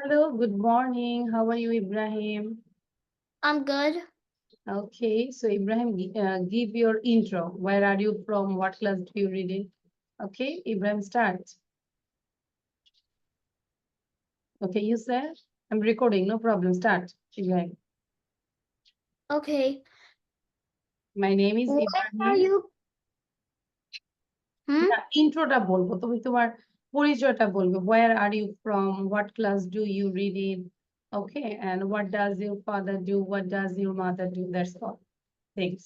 Hello, good morning. How are you, Ibrahim? I'm good. Okay, so Ibrahim, give your intro. Where are you from? What class do you read in? Okay, Ibrahim, start. Okay, you said I'm recording, no problem. Start, Ibrahim. Okay. My name is Where are Ibrahim. you? Hmm? না, ইন্ট্রোটা বলবো, তুমি তোমার পরিচয়টা বলবে। Where are you from? What class do you read in? Okay, and what does your father do? What does your mother do? That's all. Thanks.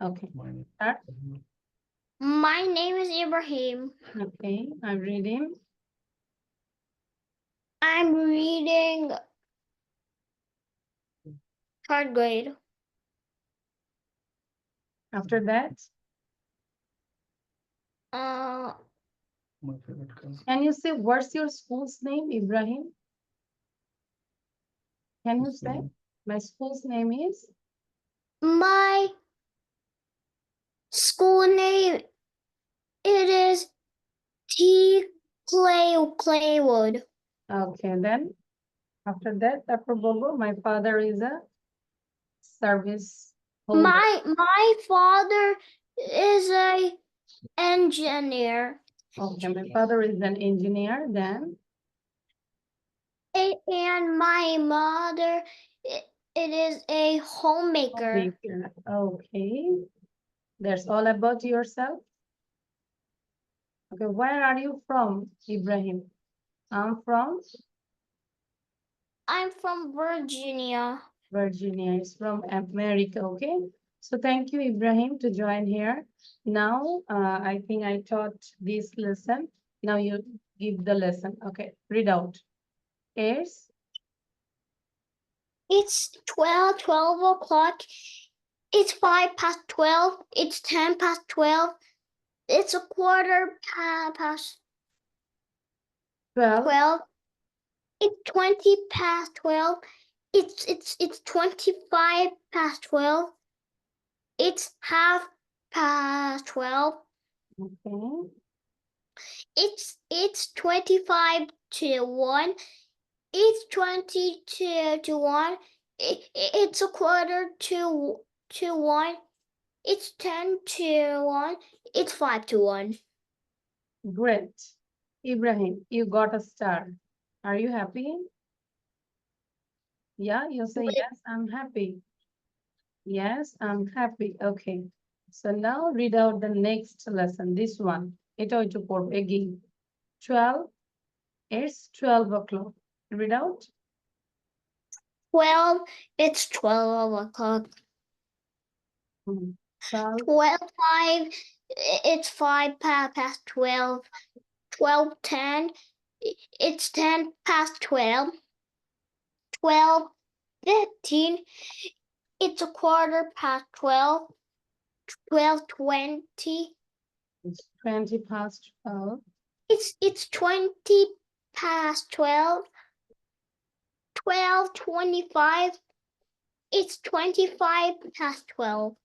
Okay, start. My name is Ibrahim. Okay, I'm reading. I'm reading third grade. After that, Uh, can you say what's your school's name, Ibrahim? Can you say? My school's name is? my school name it is Claywood. Okay, then after that, তারপর বলবো, my father is a service holder. My father is a engineer. Okay, my father is an engineer, then And my mother it is a homemaker. homemaker. Okay, that's all about yourself. Okay, where are you from, Ibrahim? I'm from I'm from Virginia. Virginia. It's from America. Okay. So thank you, Ibrahim, to join here. Now, I think I taught this lesson. Now you give the lesson. Okay. Read out. Is It's 12 o'clock. It's 5 past 12. It's 10 past 12. It's a quarter past 12. 12. It's 20 past 12. It's 25 past 12. It's half past 12. Okay. It's 25 to 1. It's 22 to 1. It's a quarter to 1. It's 10 to 1. It's 5 to 1. Great. Ibrahim, you got a star. Are you happy? Yeah, you say yes, I'm happy. Yes, I'm happy. Okay. So now read out the next lesson. This one. এটা হইতে পড়বে again. 12. It's 12 o'clock. Read out. 12. It's 12 o'clock. 12. 12:05. It's 5 past 12. 12:10. It's 10 past 12. 12:15. It's a quarter past 12. 12:20. It's 20 past 12. It's 20 past 12. 12:25. It's 25 past 12.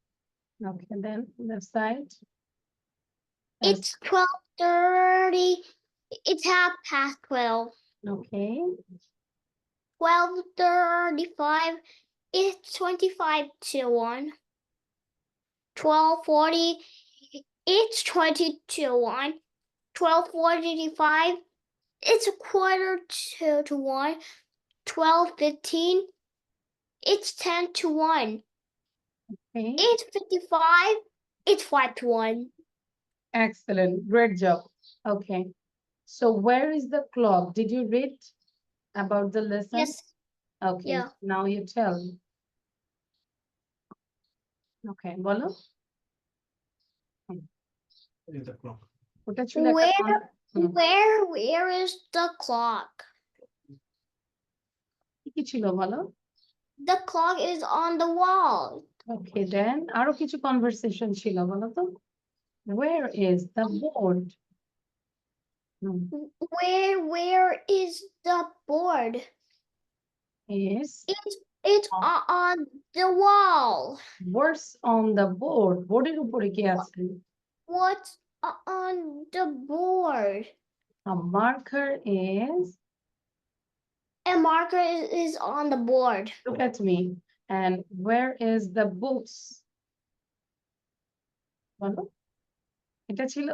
Okay, then left side. It's 12:30. It's half past 12. Okay. 12:35. It's 25 to 1. 12:40. It's 20 to 1. 12:45. It's a quarter to 1. 12:15. It's 10 to 1. Okay. It's 55. It's 5 to 1. Excellent. Great job. Okay. So where is the clock? Did you read about the lesson? Yes. Okay. Yeah. Now you tell me. Okay. বলো। ওটা ছিল একটা Where is the clock? কি ছিল বলো? The clock is on the wall. Okay, then আরো কিছু conversation ছিল বলো তো? Where is the board? Where is the board? Is It's on the wall. what's on the board? বোর্ডের উপরে কি আছে? What's on the board? A marker is A marker is on the board. Look at me. And where is the books? বলো এটা ছিল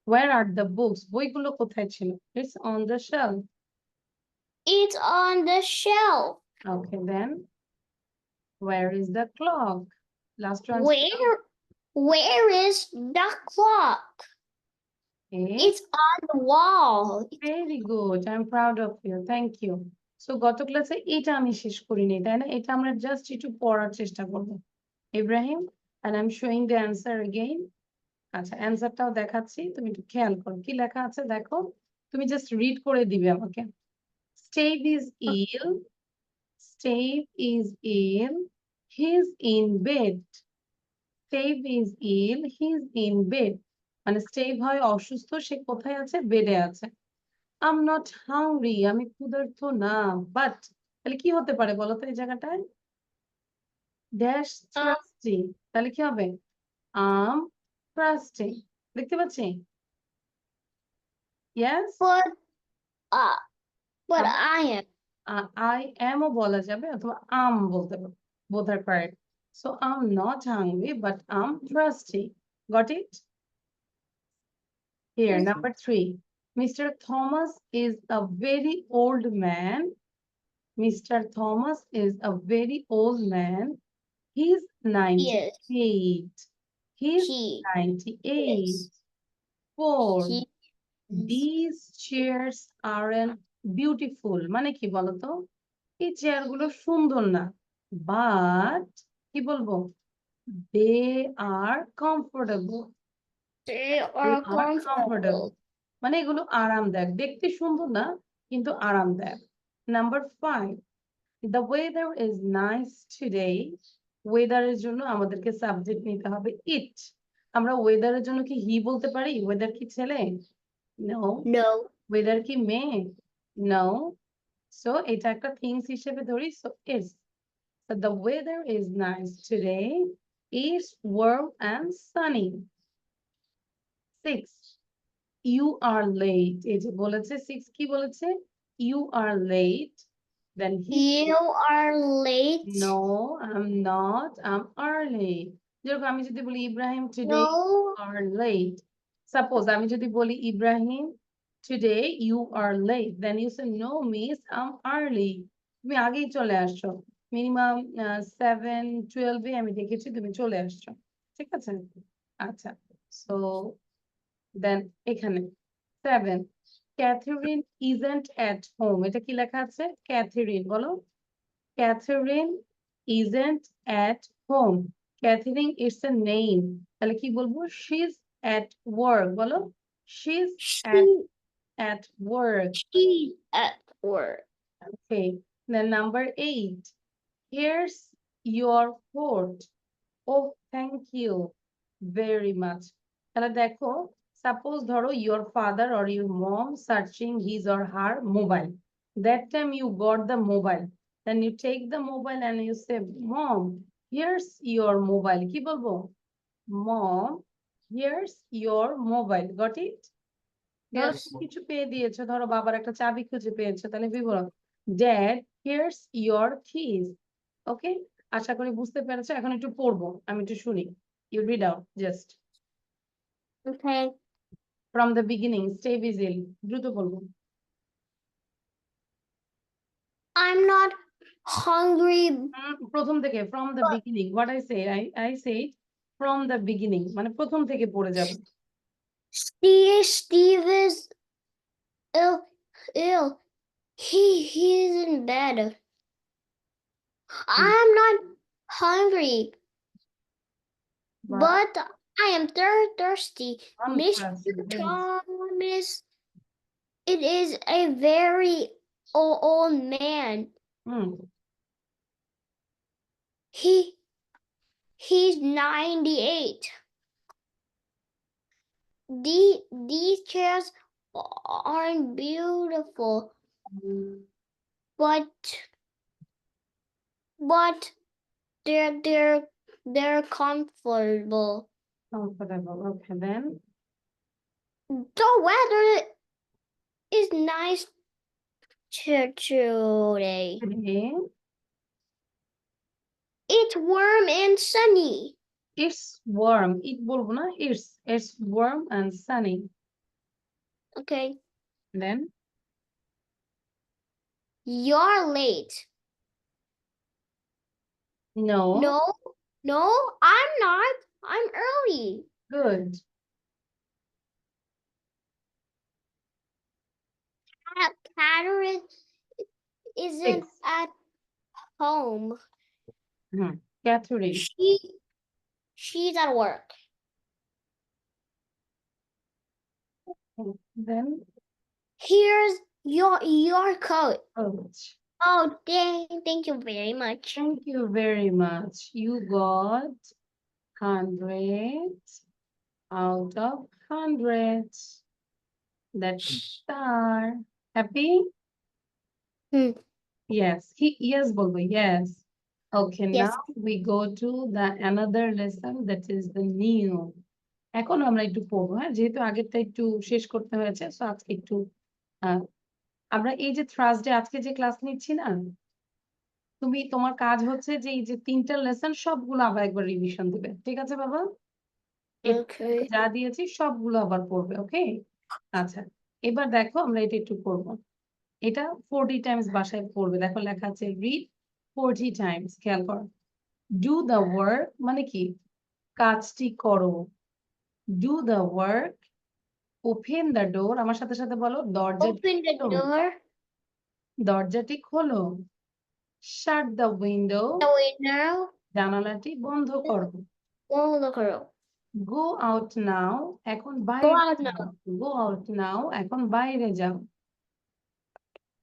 where are the books? বইগুলো কোথায় ছিল? It's on the shelf. It's on the shelf. Okay, then where is the clock? Last one. Where is the clock? Okay. It's on the wall. Very good. I'm proud of you. Thank you. So গত ক্লাসে এটা আমি শেষ করিনি তাই না? এটা আমরা জাস্ট একটু পড়ার চেষ্টা করব। Ibrahim, and I'm showing the answer again. আচ্ছা অ্যান্সারটাও দেখাচ্ছি তুমি একটু খেয়াল করো কি লেখা আছে দেখো তুমি জাস্ট রিড করে দিবে আমাকে Steve is ill. Steve is ill. He's in bed. Steve is ill. He's in bed. মানে Steve হয় অসুস্থ সে কোথায় আছে বেডে আছে I'm not hungry. আমি ক্ষুধার্ত না বাট তাহলে কি হতে পারে বলো তো এই জায়গাটায় ড্যাশ thirsty তাহলে কি হবে I'm thirsty দেখতে পাচ্ছি yes But I am. I am ও বলা যাবে অথবা বলতে পারো both are correct so I'm not hungry but I'm thirsty got it here Mhm. number 3 Mr. Thomas is a very old man Mr. Thomas is a very old man he's 98 he's He 98 is. 4 He These chairs aren't beautiful মানে কি বলতো এই চেয়ারগুলো সুন্দর না but কি বলবো they are comfortable They they are are comfortable comfortable. মানে এগুলো আরামদায়ক দেখতে সুন্দর না কিন্তু আরামদায়ক number 5 the weather is nice today ওয়েদারের জন্য আমাদেরকে সাবজেক্ট নিতে হবে it আমরা ওয়েদারের জন্য কি হি বলতে পারি ওয়েদার কি ছেলে no No. weather কি মেয়ে no so এটা একটা things হিসেবে ধরি so is so the weather is nice today is warm and sunny 6 you are late এই যে বলেছে 6 কি বলেছে you are late then he You are late. no I'm not I'm early যেরকম আমি যদি বলি Ibrahim today No. are late suppose আমি যদি বলি Ibrahim today you are late then you say no miss I'm early তুমি আগেই চলে আসছো মিনিমাম 7:12 আমি দেখেছি তুমি চলে আসছো ঠিক আছে আচ্ছা so then এখানে 7 Catherine isn't at home এটা কি লেখা আছে Catherine বলো Catherine isn't at home Catherine is a name তাহলে কি বলবো she's at work বলো she's at work She's at work. okay then number 8 here's your coat oh thank you very much তাহলে দেখো suppose ধরো your father or your mom searching his or her mobile that time you got the mobile then you take the mobile and you say mom here's your mobile কি বলবো mom here's your mobile got it ধরো Yes. তুমি কিছু পেয়ে দিয়েছো ধরো বাবার একটা চাবি খুঁজে পেয়েছো তাহলে কি বলো dad here's your keys okay আশা করি বুঝতে পেরেছো এখন একটু পড়বো আমি একটু শুনি you read out just Okay. from the beginning stay busy দ্রুত বলবো I'm not hungry. প্রথম থেকে from the beginning what I say I say from the beginning মানে প্রথম থেকে পড়ে যাবে Steve is ill. He's in bed. I'm not hungry, but I am thirsty. Mr. Thomas, it is a very old man. He's 98. These chairs aren't beautiful, but they're comfortable. Comfortable. Okay, then The weather is nice today. Today, It's warm and sunny. it's warm. It বলবো না, it's warm and sunny. Okay. Then, You're late. no, No, I'm not. I'm early. good. Catherine isn't Six. at home. Catherine, She's at work. then, Here's your coat. coach. Oh, thank you very much. Thank you very much. You got 100 out of 100. That's a star. Happy? Yes. Yes, বলবো, yes. Okay, Yes. now we go to the another lesson that is the new. এখন আমরা একটু পড়বো, হ্যাঁ, যেহেতু আগেরটা একটু শেষ করতে হয়েছে, so আজকে একটু আমরা এই যে থার্সডে আজকে যে ক্লাস নিচ্ছি না, তুমি তোমার কাজ হচ্ছে যে এই যে 3টা লেসন সবগুলো আবার একবার রিভিশন দিবে, ঠিক আছে বাবা? Okay. যা দিয়েছি সবগুলো আবার পড়বে, ওকে? আচ্ছা, এবার দেখো আমরা এটা একটু করবো। এটা 40 টাইমস বাসায় পড়বে। দেখো লেখা আছে রিড 40 টাইমস। খেয়াল করো। ডু দ্য ওয়ার্ক মানে কি? কাজটি করো। Do the work, open the door, আমার সাথে সাথে বলো, দরজাটি Open the খোলো। door. দরজাটি খোলো। শাট দ্য উইন্ডো, The window. জানালাটি বন্ধ করো। Oh, look her. Go out now, এখন Go বাইরে out যাও। now. গো আউট নাও, এখন বাইরে যাও।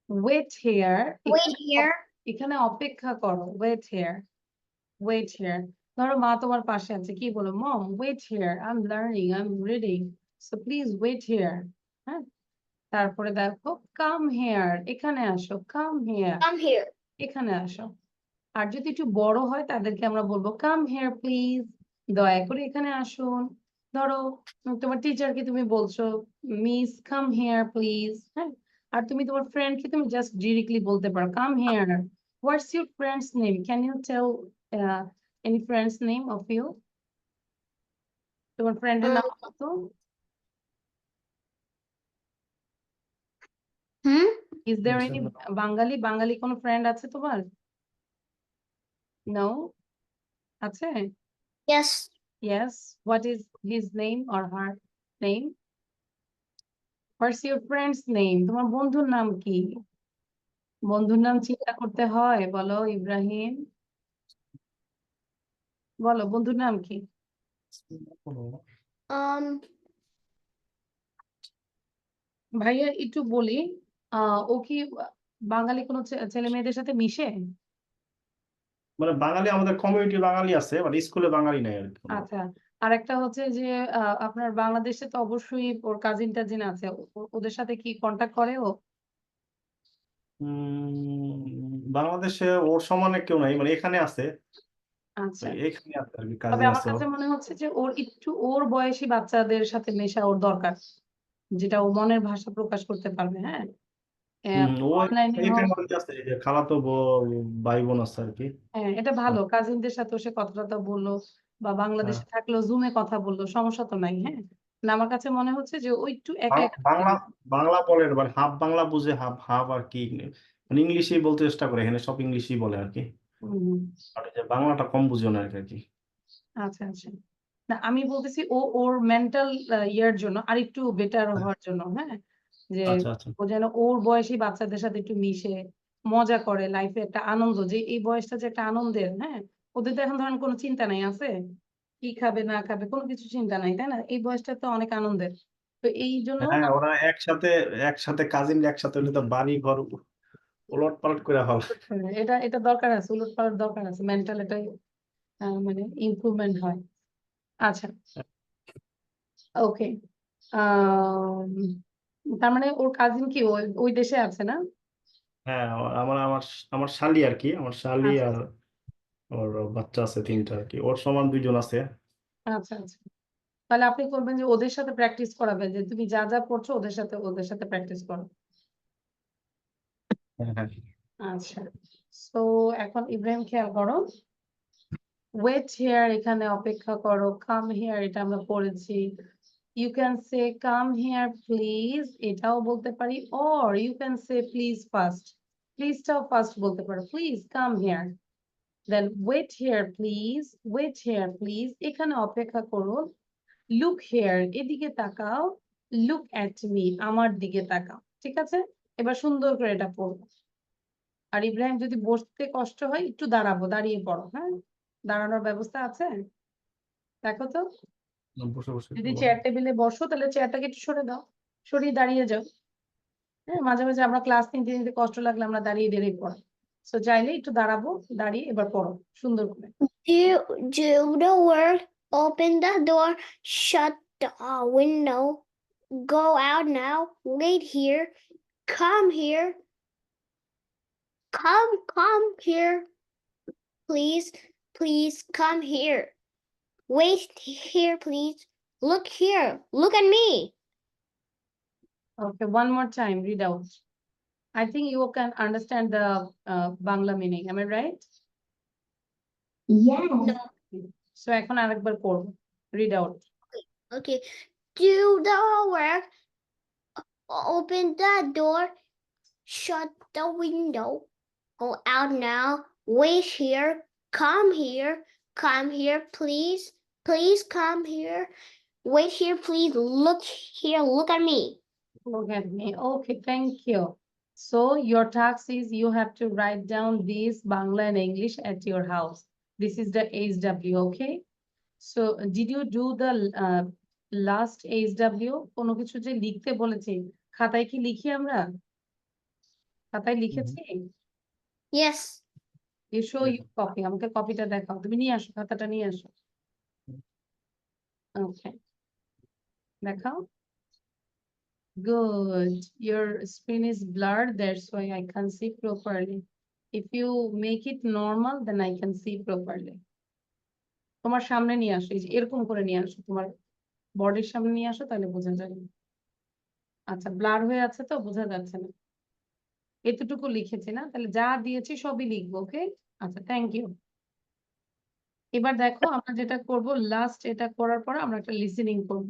Wait here, Wait here. এখানে অপেক্ষা করো। Wait here, wait here. ধরো মা তোমার পাশে আছে, কি বলো? Mom, wait here, I am learning, I am reading, so please wait here. হ্যাঁ, তারপরে দেখো কাম হিয়ার, এখানে আসো। Come here, Come here. এখানে আসো। আর যদি একটু বড় হয় তাদেরকে আমরা বলবো কাম হিয়ার প্লিজ, দয়া করে এখানে আসুন। ধরো তোমার টিচারকে তুমি বলছো মিস কাম হিয়ার প্লিজ, হ্যাঁ। আর তুমি তোমার ফ্রেন্ডকে তুমি জাস্ট ডিরেক্টলি বলতে পারো come here. What's your friends name? Can you tell any friends name of you? তোমার ফ্রেন্ডের নাম কত? ইজ দেয়ার এনি বাঙালি কোনো ফ্রেন্ড আছে তোমার? নো, আছে? Yes. Yes. What is his name or her name? What's your friend's name? তোমার বন্ধুর নাম কি? বন্ধুর নাম চিন্তা করতে হয়, বলো ইব্রাহিম। বলো বন্ধুর নাম কি? ভাইয়া একটু বলি, ও কি বাঙালি কোনো ছেলে মেয়েদের সাথে মিশে? মানে বাঙালি আমাদের কমিউনিটি বাঙালি আছে, মানে স্কুলে বাঙালি নাই আর কি। আচ্ছা, আর একটা হচ্ছে যে আপনার বাংলাদেশে তো অবশ্যই ওর কাজিন টাজিন আছে, ওদের সাথে কি কন্টাক্ট করে ও? বাংলাদেশে ওর সমানে কেউ নাই, মানে এখানে আছে, আচ্ছা, এখানে আছে আর কি, তবে কাজিন আমার আছে কাছে ওর। মনে হচ্ছে যে ওর একটু ওর বয়সী বাচ্চাদের সাথে মেশা ওর দরকার, যেটা ও মনের ভাষা প্রকাশ করতে পারবে। হ্যাঁ, ও অনলাইনে এখানে অনেকে আছে, এই যে খালাতো ভাই বোন আছে আর কি। হ্যাঁ, এটা ভালো, কাজিনদের সাথে সে কথা টথা বললো বা হ্যাঁ। বাংলাদেশে থাকলেও জুমে কথা বললো, সমস্যা তো নাই। হ্যাঁ, না আমার কাছে মনে হচ্ছে যে ও একটু একা একা বাংলা বাংলা বলে, মানে হাফ বাংলা বুঝে, হাফ হাফ আর কি, মানে ইংলিশেই বলতে চেষ্টা করে, এখানে সব ইংলিশই বলে আর কি, আর এই যে বাংলাটা কম বুঝে না আর কি। আচ্ছা আচ্ছা, না আমি বলতেছি ও ওর মেন্টাল ইয়ার জন্য আর একটু বেটার হওয়ার জন্য, হ্যাঁ, যে আচ্ছা আচ্ছা। ও যেন ওর বয়সী বাচ্চাদের সাথে একটু মিশে মজা করে, লাইফে একটা আনন্দ, যে এই বয়সটা যে একটা আনন্দের। হ্যাঁ, ওদের তো এখন ধরেন কোনো চিন্তা নাই, আছে কি খাবে না খাবে কোনো কিছু চিন্তা নাই, তাই না? এই বয়সটা তো অনেক আনন্দের, তো এই জন্য হ্যাঁ, ওরা একসাথে একসাথে কাজিন একসাথে হলে তো বাড়ি ঘর উলট পালট করে হল। এটা এটা দরকার আছে, উলট পালট দরকার আছে, মেন্টাল এটাই মানে ইমপ্রুভমেন্ট হয়। আচ্ছা, ওকে, তার মানে ওর কাজিন কি ওই ওই দেশে আছে না? হ্যাঁ, আমার আমার আমার শালি আর কি, আমার শালি আচ্ছা আর ওর বাচ্চা আছে 3টা আর কি, ওর সমান 2জন আছে। আচ্ছা আচ্ছা, তাহলে আপনি করবেন যে ওদের সাথে প্র্যাকটিস করাবেন, যে তুমি যা যা পড়ছো ওদের সাথে প্র্যাকটিস করো। হ্যাঁ আচ্ছা, সো এখন ইব্রাহিম খেয়াল করো, ওয়েট হিয়ার এখানে অপেক্ষা করো, কাম হিয়ার এটা আমরা পড়েছি। You can say come here please, এটাও বলতে পারি, or you can say please first, প্লিজটাও ফার্স্ট বলতে পারো, please come here. Then wait here please, wait here please, এখানে অপেক্ষা করো। লুক হেয়ার এদিকে তাকাও, লুক অ্যাট মি আমার দিকে তাকাও। ঠিক আছে, এবার সুন্দর করে এটা পড়বো। আর ইব্রাহিম যদি বসতে কষ্ট হয় একটু দাঁড়াবো, দাঁড়িয়ে পড়ো, হ্যাঁ দাঁড়ানোর ব্যবস্থা আছে দেখো তো। বসে বসে যদি করবো। চেয়ার টেবিলে বসো তাহলে চেয়ারটাকে একটু সরে দাও, সরিয়ে দাঁড়িয়ে যাও। হ্যাঁ মাঝে মাঝে আমরা ক্লাস নিতে নিতে কষ্ট লাগলে আমরা দাঁড়িয়ে দাঁড়িয়ে পড়াই, তো চাইলে একটু দাঁড়াবো, দাঁড়িয়ে এবার পড়ো সুন্দর করে। Do the work, open the door, shut the window, go out now, wait here, come here, come here, please, please come here, wait here, please, look here, look at me. Okay, one more time, read out. I think you can understand the Bangla meaning, am I right? Yes. No. So এখন আরেকবার পড়বো, read out. Okay, do the work, open the door, shut the window, go out now, wait here, come here, please, please come here, wait here, please, look here, look at me. Look at me. Okay, thank you. So your task is you have to write down this Bangla and English at your house. This is the HW, okay? So did you do the last HW? কোনো কিছু যে লিখতে বলেছি, খাতায় কি লিখি আমরা? খাতায় লিখেছি? Yes. You show you copy. আমাকে কপিটা দেখাও। তুমি নিয়ে আসো, খাতাটা নিয়ে আসো। Okay. দেখাও। Good. Your screen is blurred, that's why I can't see properly. If you make it normal, then I can see properly. তোমার সামনে নিয়ে আসো, এই যে এরকম করে নিয়ে আসো, তোমার বডির সামনে নিয়ে আসো, তাহলে বোঝা যাবে। আচ্ছা, ব্লার হয়ে আছে তো বোঝা যাচ্ছে না। এতটুকু লিখেছি না, তাহলে যা দিয়েছি সবই লিখবো, ওকে? আচ্ছা, থ্যাংক ইউ। এবার দেখো আমরা যেটা করব, লাস্ট এটা করার পর আমরা একটা লিসেনিং করব।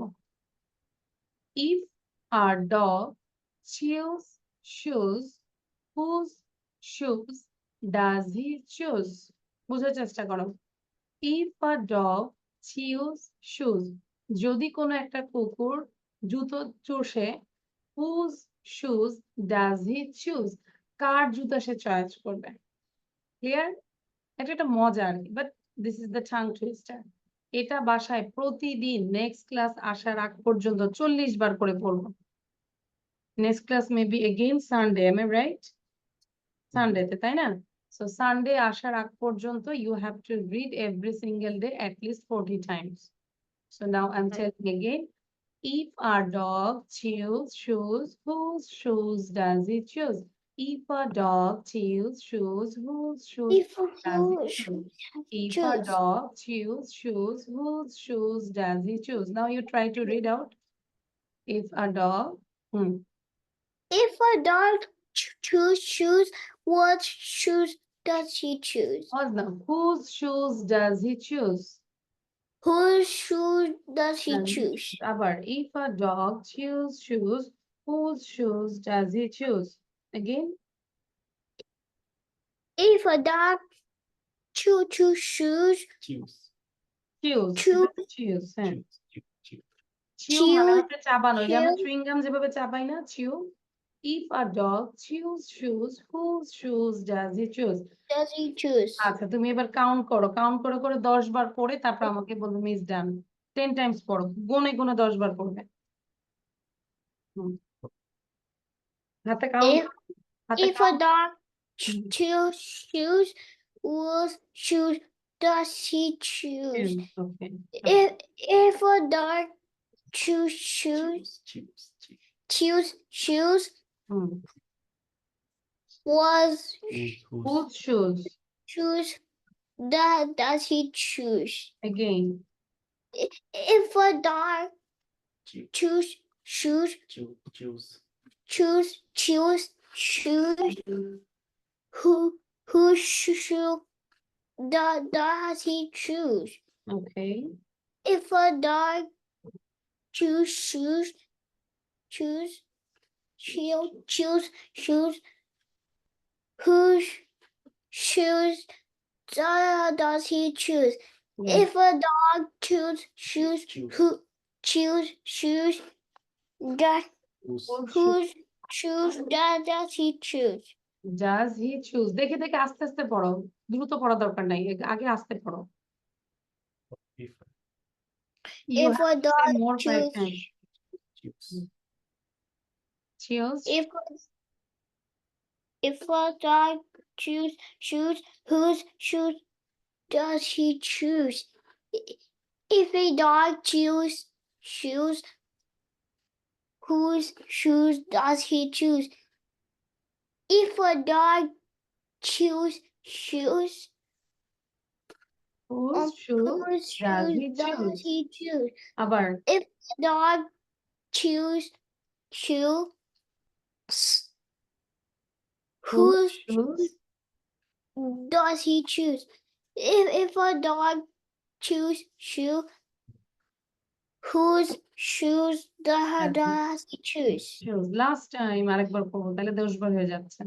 If a dog chews shoes, whose shoes does he choose? বোঝার চেষ্টা করো। If a dog chews shoes, যদি কোনো একটা কুকুর জুতো চষে, whose shoes does he choose? কার জুতা সে চয়েস করবে? ক্লিয়ার? এটা একটা মজা আর কি, but this is the tongue twister. এটা বাসায় প্রতিদিন নেক্সট ক্লাস আসার আগ পর্যন্ত 40 বার করে পড়বো। Next class maybe again Sunday, am I right? সানডেতে, তাই না? সো সানডে আসার আগ পর্যন্ত you have to read every single day at least 40 times. So now I'm telling again. If a dog chews shoes, whose shoes does he choose? If a dog chews shoes, whose shoes If a does he dog choose? If a choose. dog chews shoes, whose shoes does he choose? Now you try to read out. If a dog, If a dog choose shoes, what shoes does he choose? whose shoes does he choose? Whose shoes does he And choose? আবার, if a dog chews shoes, whose shoes does he choose? Again, If a dog choose shoes, Choose. choose, Choose. choose, হ্যাঁ। Choose. chew মানে Choose, হচ্ছে চাবানো, এই যে আমরা chew. chewing gum যেভাবে চাবাই না, chew. If a dog chews shoes, whose shoes does he choose? Does he choose? আচ্ছা, তুমি এবার কাউন্ট করো, কাউন্ট করে করে 10 বার পড়ে তারপর আমাকে বলবে মিস ডান। 10 টাইমস পড়ো, গুনে গুনে 10 বার পড়বে। হাতে কাউন্ট, হাতে If a count. dog Mhm. choose shoes, whose shoes does he choose? Okay. If a dog choose shoes, choose shoes, was Whose shoes? shoes does he choose? Again. If a dog choose shoes, choose choose? Who shoe does he choose? Okay. If a dog choose shoes, whose shoes does he choose? Yes. If a dog choose shoes, who choose shoes, whose shoes does he choose? Does he choose? দেখে দেখে আস্তে আস্তে পড়ো, দ্রুত পড়া দরকার নাই, আগে আস্তে পড়ো। You If have a to say dog more 5 choose, times. Choose. if a dog choose shoes, whose shoes does he choose? If a dog choose shoes, whose shoes does he choose? If a dog choose shoes, Whose shoes whose does he shoes does choose? he choose? আবার If the dog choose shoes, whose shoes does he choose? If a dog choose shoe, whose shoes does he choose? shoes. Last time আরেকবার পড়বো, তাহলে 10 বার হয়ে যাচ্ছে।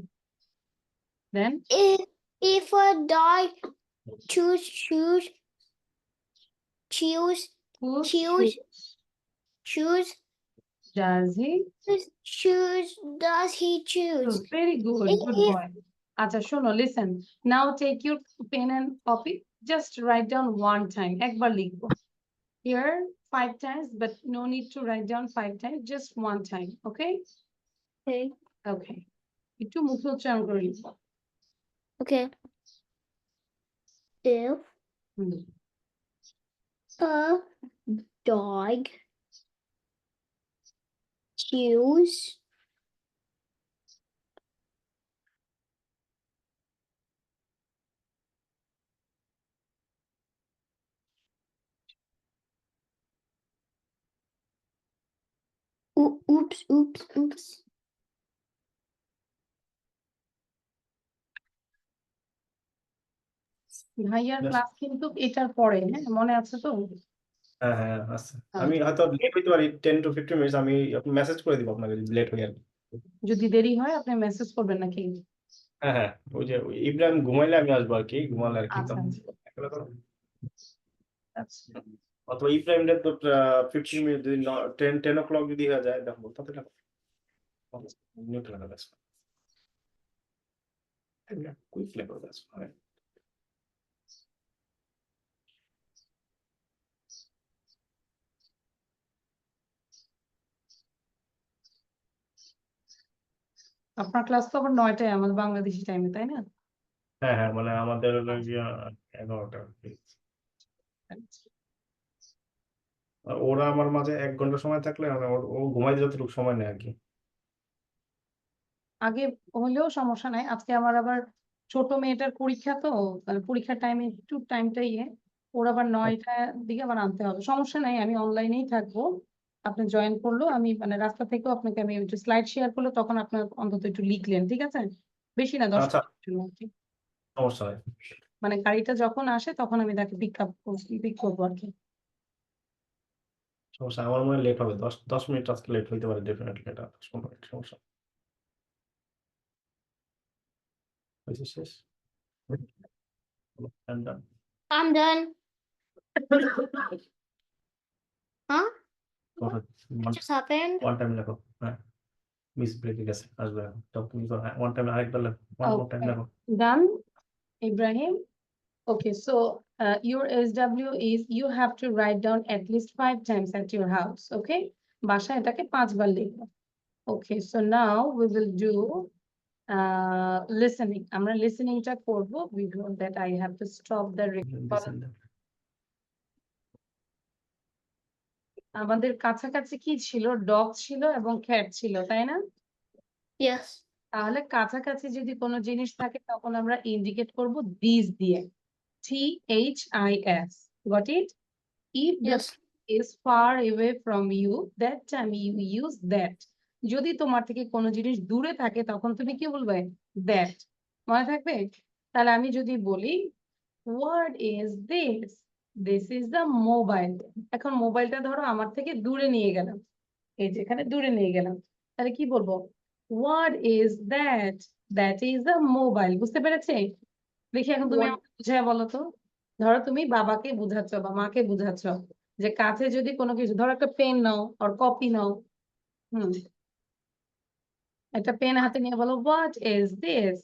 Then If a dog choose shoes, whose Choose. shoes does he whose shoes does he choose? choose? Very good, good If- boy. আচ্ছা শোনো, listen. Now take your pen and copy. Just write down one time. একবার লিখবো। Here 5 times, but no need to write down 5 times. Just one time. Okay? Okay. Okay. একটু মুখ উচ্চারণ করে লিখবো। Okay. If hmm. a dog choose oops. ভাইয়ার Yes. Class কিন্তু এটার পরে, হ্যাঁ, মনে আছে তো? হ্যাঁ হ্যাঁ আচ্ছা আমি হয়তো লেট হইতে পারি 10 to 15 মিনিটস আমি মেসেজ করে দিব আপনাকে যদি লেট হয়ে আর কি। যদি দেরি হয় আপনি মেসেজ করবেন নাকি? হ্যাঁ হ্যাঁ ওই যে ওই ইব্রাহিম ঘুমাইলে আমি আসবো আর কি ঘুমালে আর কি আচ্ছা, তখন আচ্ছা। অথবা ইব্রাহিমের তো 15 মিনিট যদি 10 o'clock যদি হয়ে যায় দেখো তাতে না মিউট লাগা আছে কুইক লেভেল আছে আপনার ক্লাস তো আবার 9টায় আমাদের বাংলাদেশি টাইমে, তাই না? হ্যাঁ হ্যাঁ মানে আমাদের হলো গিয়া 11টা আর ওরা আমার মাঝে 1 ঘন্টা সময় থাকলে মানে ও ঘুমাইতে যতটুকু সময় নেয় আর কি আগে হলেও সমস্যা নাই। আজকে আমার আবার ছোট মেয়েটার পরীক্ষা, তো মানে পরীক্ষার টাইমে একটু টাইমটা ওর আবার 9টার দিকে আবার আনতে হবে। সমস্যা নাই, আমি অনলাইনেই থাকবো। আপনি জয়েন করলো, আমি মানে রাস্তা থেকেও আপনাকে আমি একটু স্লাইড শেয়ার করলো, তখন আপনার অন্তত একটু লিখলেন, ঠিক আছে? বেশি না, 10 আচ্ছা মিনিটের জন্য আর কি। সমস্যা নেই মানে গাড়িটা যখন আসে তখন আমি তাকে পিক করবো আর কি। সমস্যা আমার মনে লেট হবে 10 মিনিট আজকে লেট হইতে পারে ডেফিনেটলি এটা 10 মিনিট সমস্যা হয়েছে শেষ I'm done. I'm done. Huh? What What just happened? one time লেখো হ্যাঁ মিস ব্রেক গেছে আসবে এখন তো তুমি ওয়ান টাইম আরেকবার লেখো ওয়ান মোর টাইম Okay. লেখো Done, Ibrahim? Okay, so your SW is you have to write down at least 5 times at your house, okay? বাসায় এটাকে 5 বার লিখবো। Okay, so now we will do listening. আমরা listeningটা করবো. Before that I have to stop the recording. আমাদের কাছাকাছি কি ছিল? Dog ছিল এবং ক্যাট ছিল, তাই না? Yes. তাহলে কাছাকাছি যদি কোনো জিনিস থাকে তখন আমরা ইন্ডিকেট করব দিস দিয়ে, THIS. Got it? If the Yes. is far away from you, that time you use that. যদি তোমার থেকে কোনো জিনিস দূরে থাকে তখন তুমি কি বলবে দ্যাট মনে থাকবে তাহলে আমি যদি বলি what is this this is the mobile এখন মোবাইলটা ধরো আমার থেকে দূরে নিয়ে গেলাম এই যে এখানে দূরে নিয়ে গেলাম তাহলে কি বলবো what is that that is the mobile বুঝতে পেরেছে দেখি এখন তুমি What- আমাকে বুঝায় বলো তো ধরো তুমি বাবাকে বুঝাচ্ছ বা মাকে বুঝাচ্ছ যে কাছে যদি কোনো কিছু ধরো একটা পেন নাও আর কপি নাও একটা পেন হাতে নিয়ে বলো what is this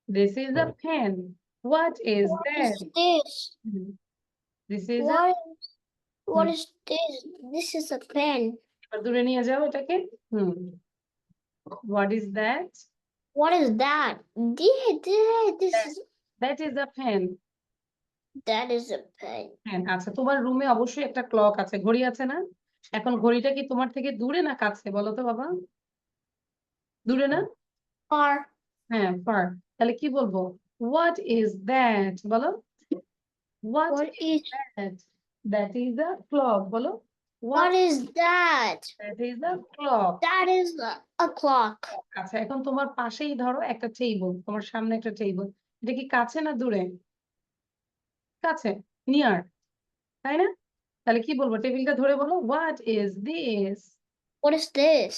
this is a pen what is What that is this? This is a What is this? This is a pen. দূরে নিয়ে যাও এটাকে what is that What is that? This is that is a pen that is a pen. হ্যাঁ আচ্ছা তোমার রুমে অবশ্যই একটা ক্লক আছে ঘড়ি আছে না এখন ঘড়িটা কি তোমার থেকে দূরে না কাছে বলো তো বাবা দূরে না Far. হ্যাঁ ফার তাহলে কি বলবো হোয়াট ইজ দ্যাট বলো what What is is that that is a clock বলো what is that? That is a clock That is a clock. আচ্ছা এখন তোমার পাশেই ধরো একটা টেবিল তোমার সামনে একটা টেবিল এটা কি কাছে না দূরে কাছে নিয়ার তাই না তাহলে কি বলবো টেবিলটা ধরে বলো what is this What is this?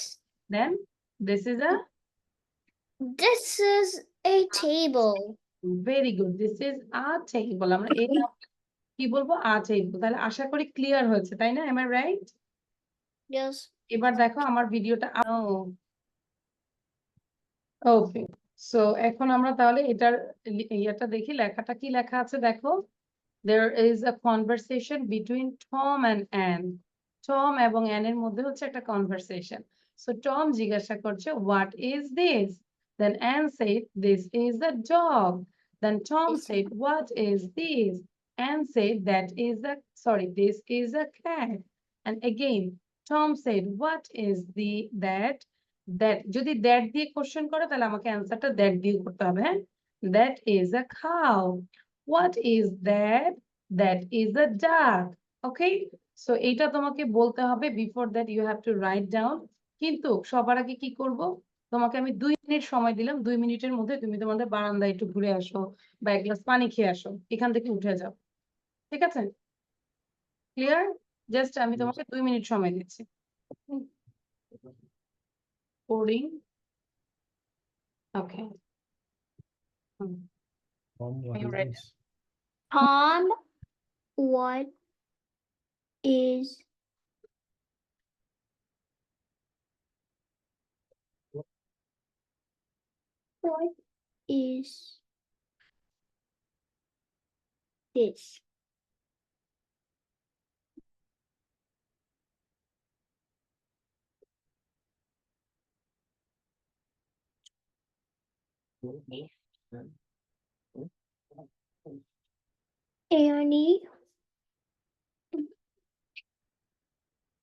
Then this is a This is a table. Very good this is a table আমরা এই কি বলবো আ টেবল তাহলে আশা করি ক্লিয়ার হয়েছে তাই না এম আই রাইট Yes. এবার দেখো আমার ভিডিওটা ওকে সো এখন আমরা তাহলে এটার ইয়েটা দেখি লেখাটা কি লেখা আছে দেখো there is a conversation between Tom and Anne Tom এবং Anne এর মধ্যে হচ্ছে একটা conversation so Tom জিজ্ঞাসা করছে what is this then Anne said this is a dog then Tom said what is this Anne said that is a this is a cat and again Tom said what is that যদি that দিয়ে question করে তাহলে আমাকে অ্যান্সারটা that দিয়ে করতে হবে হ্যাঁ that is a cow what is that that is a duck okay so এইটা তোমাকে বলতে হবে before that you have to write down কিন্তু সবার আগে কি করব তোমাকে আমি 2 মিনিট সময় দিলাম 2 মিনিটের মধ্যে তুমি তোমাদের বারান্দায় একটু ঘুরে আসো বা এক গ্লাস পানি খেয়ে আসো এখান থেকে উঠে যাও ঠিক আছে ক্লিয়ার জাস্ট আমি তোমাকে 2 মিনিট সময় দিচ্ছি coding okay What you is ready? this? Tom, what is what is this? Annie,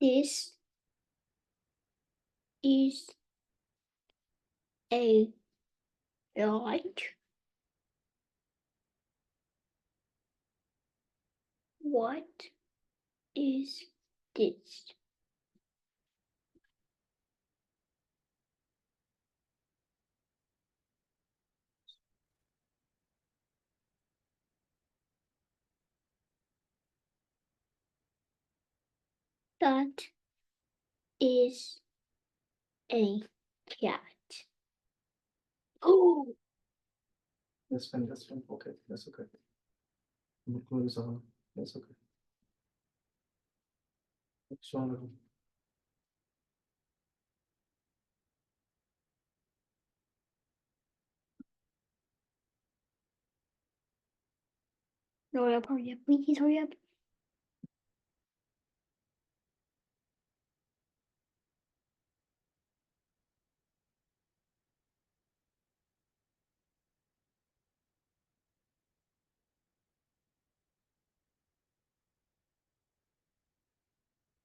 this is a light. What is this? That is a cat. Oh, That's fine. That's fine. Okay, that's okay. Close on. That's okay. Next one. hurry up, please hurry up.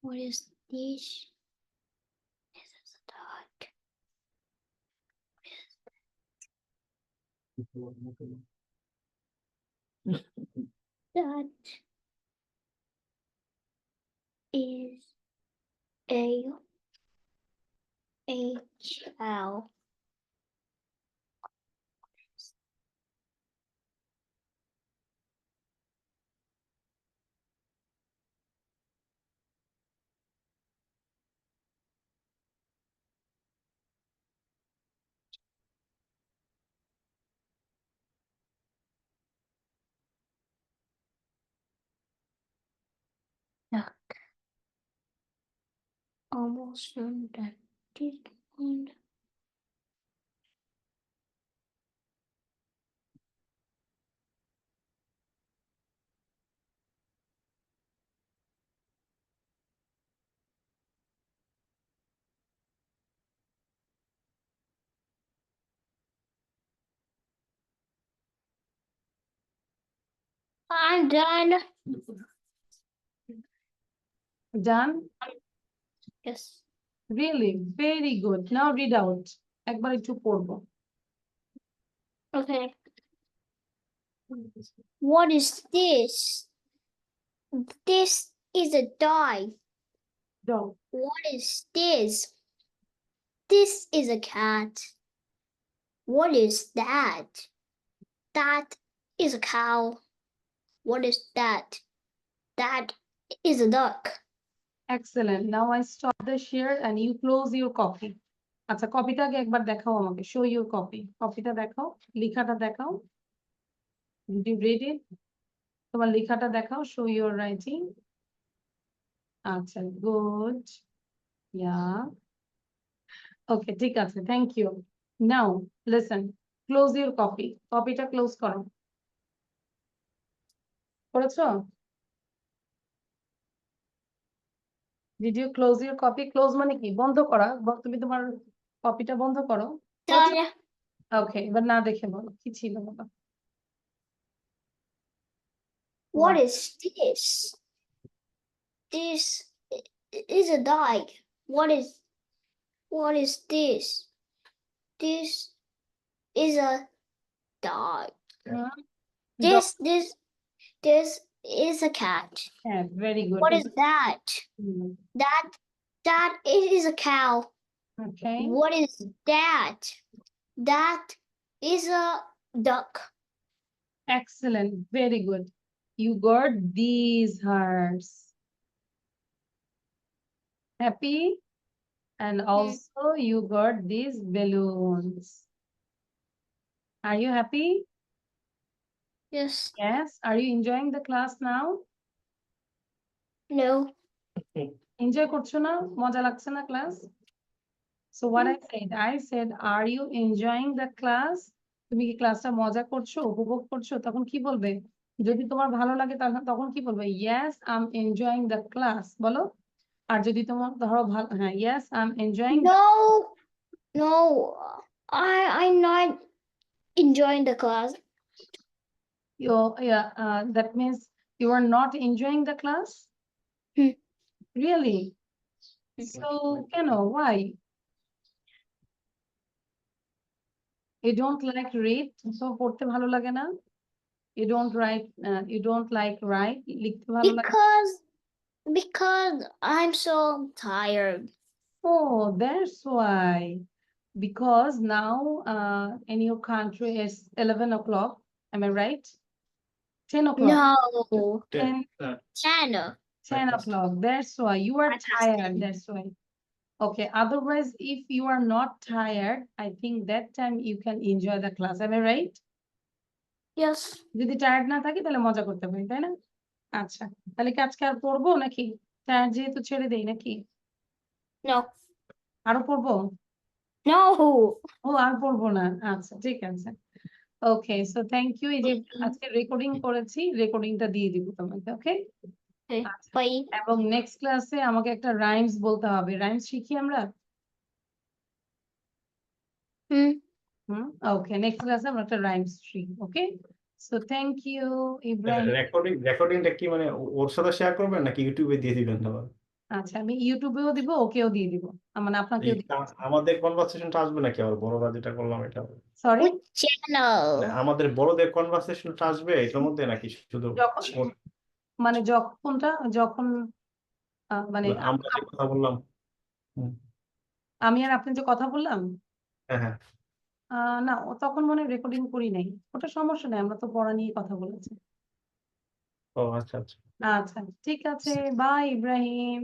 What is this? This is a dog. That is a H-L. Duck. Almost done that. Did one. I'm done. Done? Yes. Really? Very good. Now read out. একবার একটু পড়বো। Okay. What is this? This is a dog. Dog. What is this? This is a cat. What is that? That is a cow. What is that? That is a duck. Excellent. Now I stop the share and you close your copy. আচ্ছা কপিটাকে একবার দেখাও আমাকে। Show your copy. কপিটা দেখাও, লেখাটা দেখাও। Did you read it? তোমার লেখাটা দেখাও, show your writing. আচ্ছা, good. Yeah. Okay, ঠিক আছে, thank you. Now, listen. Close your copy. কপিটা close করো। করেছো? Did you close your copy? Close মানে কি? বন্ধ করা। তুমি তোমার কপিটা বন্ধ করো। Done. ওকে, এবার না দেখে বলো কি ছিল বাবা। What is this? This is a dog. What is this? This is a dog. Dog. This is a cat. Yeah, very good. What is that? Hmm, That is a cow. okay. What is that? That is a duck. Excellent. Very good. You got these hearts. Happy? And also you got these balloons. Are you happy? Yes. Yes. Are you enjoying the class now? No. Enjoy করছো না? মজা লাগছে না class? So what I said, are you enjoying the class? তুমি কি ক্লাসটা মজা করছো, উপভোগ করছো? তখন কি বলবে? যদি তোমার ভালো লাগে তখন কি বলবে? Yes, I'm enjoying the class. বলো। আর যদি তোমার ধরো ভালো, হ্যাঁ, yes, I'm enjoying. No. I'm not enjoying the class. That means you are not enjoying the class? Hmm. Really? So, why? You don't like read? So, পড়তে ভালো লাগে না? You don't like write? লিখতে ভালো লাগে? Because I'm so tired. Oh, that's why. Because now in your country it's 11 o'clock. Am I right? 10 o'clock. No. 10 10. o'clock. That's why you are Breakfast tired. time. That's why. Okay. Otherwise, if you are not tired, I think that time you can enjoy the class. Am I right? Yes. যদি tired না থাকি তাহলে মজা করতে পারি, তাই না? আচ্ছা, তাহলে কি আজকে আর পড়বো নাকি? টায়ার্ড যেহেতু ছেড়ে দেই নাকি? No. আরো পড়বো? No. ও আর পড়বো না। আচ্ছা, ঠিক আছে। ওকে, সো থ্যাংক ইউ। এই যে আজকে রেকর্ডিং করেছি, রেকর্ডিংটা দিয়ে দিব তোমাকে, ওকে? Okay. আচ্ছা। Bye. এবং নেক্সট ক্লাসে আমাকে একটা রাইমস বলতে হবে। রাইমস শিখি আমরা? ওকে, নেক্সট ক্লাসে আমরা একটা রাইমস শিখি, okay? So thank you Ibrahim. রেকর্ডিংটা কি মানে ওর সাথে শেয়ার করবেন নাকি ইউটিউবে দিয়ে দিবেন আবার? আচ্ছা, আমি ইউটিউবেও দিব, ওকেও দিয়ে দিব, মানে আপনাকেও দিব। আমাদের কনভারসেশনটা আসবে নাকি আবার বড়রা যেটা করলাম এটা? Sorry, What channel? আমাদের বড়দের কনভারসেশনটা আসবে এটার মধ্যে নাকি শুধু মানে যখন মানে আমরা যে কথা বললাম? আমি আর আপনি যে কথা বললাম হ্যাঁ হ্যাঁ না ও তখন মনে রেকর্ডিং করি নাই, ওটা সমস্যা নেই, আমরা তো পড়া নিয়ে কথা বলেছি। ও আচ্ছা আচ্ছা আচ্ছা ঠিক আছে, বাই ইব্রাহিম।